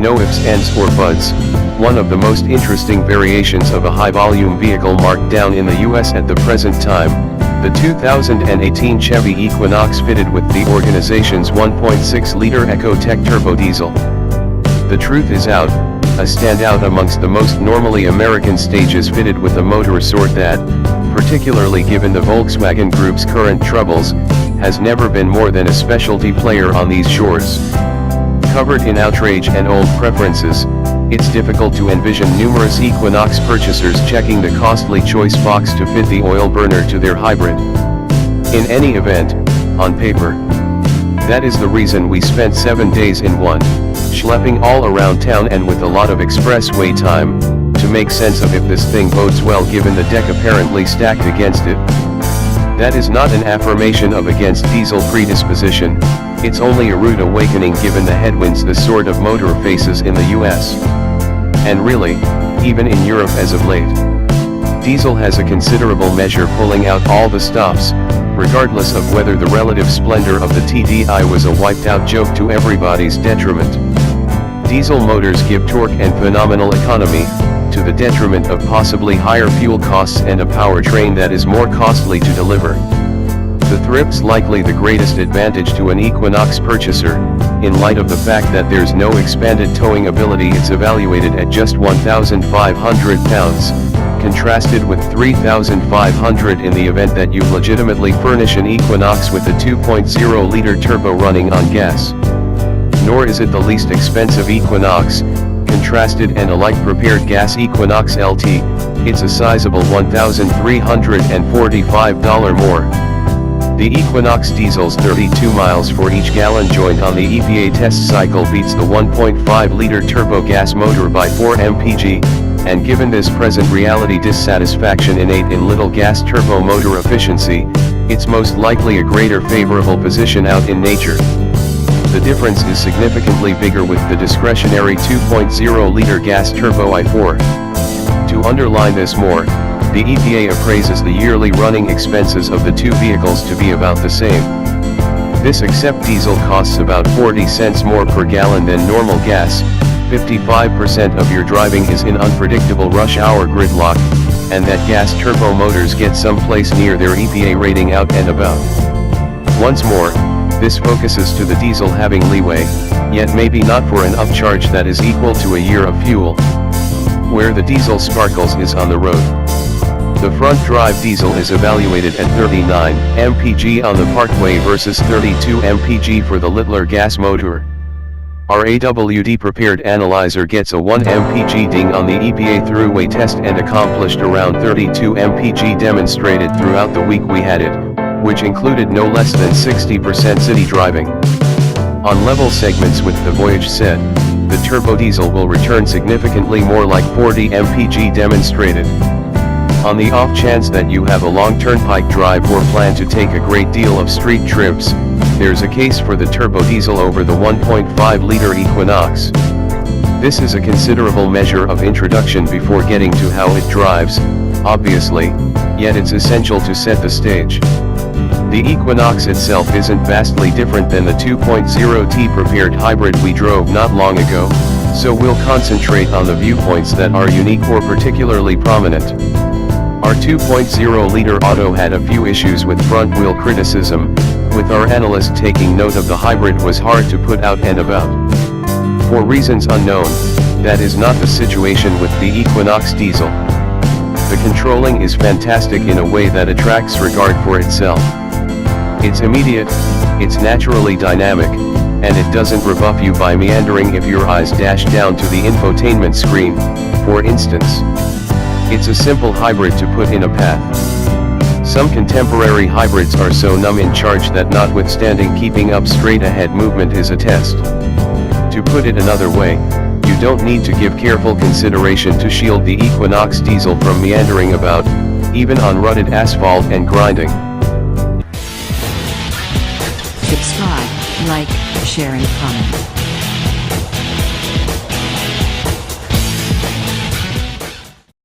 no ifs, ands, or buts, one of the most interesting variations of a high-volume vehicle marked down in the US at the present time, the 2018 Chevy Equinox fitted with the organization's 1.6-liter EcoTec turbodiesel. The truth is out, a standout amongst the most normally American stages fitted with a motor sort that, particularly given the Volkswagen Group's current troubles, has never been more than a specialty player on these shores. Covered in outrage and old preferences, it's difficult to envision numerous Equinox purchasers checking the costly choice box to fit the oil burner to their hybrid. In any event, on paper. That is the reason we spent 7 days in one, schlepping all around town and with a lot of expressway time, to make sense of if this thing bodes well given the deck apparently stacked against it. That is not an affirmation of against diesel predisposition, it's only a rude awakening given the headwinds this sort of motor faces in the US. And really, even in Europe as of late. Diesel has a considerable measure pulling out all the stops, regardless of whether the relative splendor of the TDI was a wiped-out joke to everybody's detriment. Diesel motors give torque and phenomenal economy, to the detriment of possibly higher fuel costs and a powertrain that is more costly to deliver. The thrip's likely the greatest advantage to an Equinox purchaser, in light of the fact that there's no expanded towing ability. It's evaluated at just 1,500 pounds, contrasted with 3,500 in the event that you legitimately furnish an Equinox with a 2.0-liter turbo running on gas. Nor is it the least expensive Equinox, contrasted and alike prepared gas Equinox LT, it's a sizable $1,345 more. The Equinox diesel's 32 miles for each gallon joint on the EPA test cycle beats the 1.5-liter turbo gas motor by 4 mpg, and given this present reality dissatisfaction innate in little gas turbo motor efficiency, it's most likely a greater favorable position out in nature. The difference is significantly bigger with the discretionary 2.0-liter gas turbo i4. To underline this more, the EPA appraises the yearly running expenses of the two vehicles to be about the same. This except diesel costs about 40 cents more per gallon than normal gas, 55% of your driving is in unpredictable rush hour gridlock, and that gas turbo motors get someplace near their EPA rating out and about. Once more, this focuses to the diesel having leeway, yet maybe not for an upcharge that is equal to a year of fuel. Where the diesel sparkles is on the road. The front-drive diesel is evaluated at 39 mpg on the parkway versus 32 mpg for the Littler gas motor. Our AWD-prepared analyzer gets a 1 mpg ding on the EPA throughway test and accomplished around 32 mpg demonstrated throughout the week we had it, which included no less than 60% city driving. On level segments with the Voyage set, the turbodiesel will return significantly more like 40 mpg demonstrated. On the off chance that you have a long turnpike drive or plan to take a great deal of street trips, there's a case for the turbodiesel over the 1.5-liter Equinox. This is a considerable measure of introduction before getting to how it drives, obviously, yet it's essential to set the stage. The Equinox itself isn't vastly different than the 2.0T prepared hybrid we drove not long ago, so we'll concentrate on the viewpoints that are unique or particularly prominent. Our 2.0-liter auto had a few issues with front-wheel criticism, with our analyst taking note of the hybrid was hard to put out and about. For reasons unknown, that is not the situation with the Equinox diesel. The controlling is fantastic in a way that attracts regard for itself. It's immediate, it's naturally dynamic, and it doesn't rebuff you by meandering if your eyes dash down to the infotainment screen, for instance. It's a simple hybrid to put in a path. Some contemporary hybrids are so numb in charge that notwithstanding keeping up straight-ahead movement is a test. To put it another way, you don't need to give careful consideration to shield the Equinox diesel from meandering about, even on rutted asphalt and grinding. Subscribe, like, share and comment.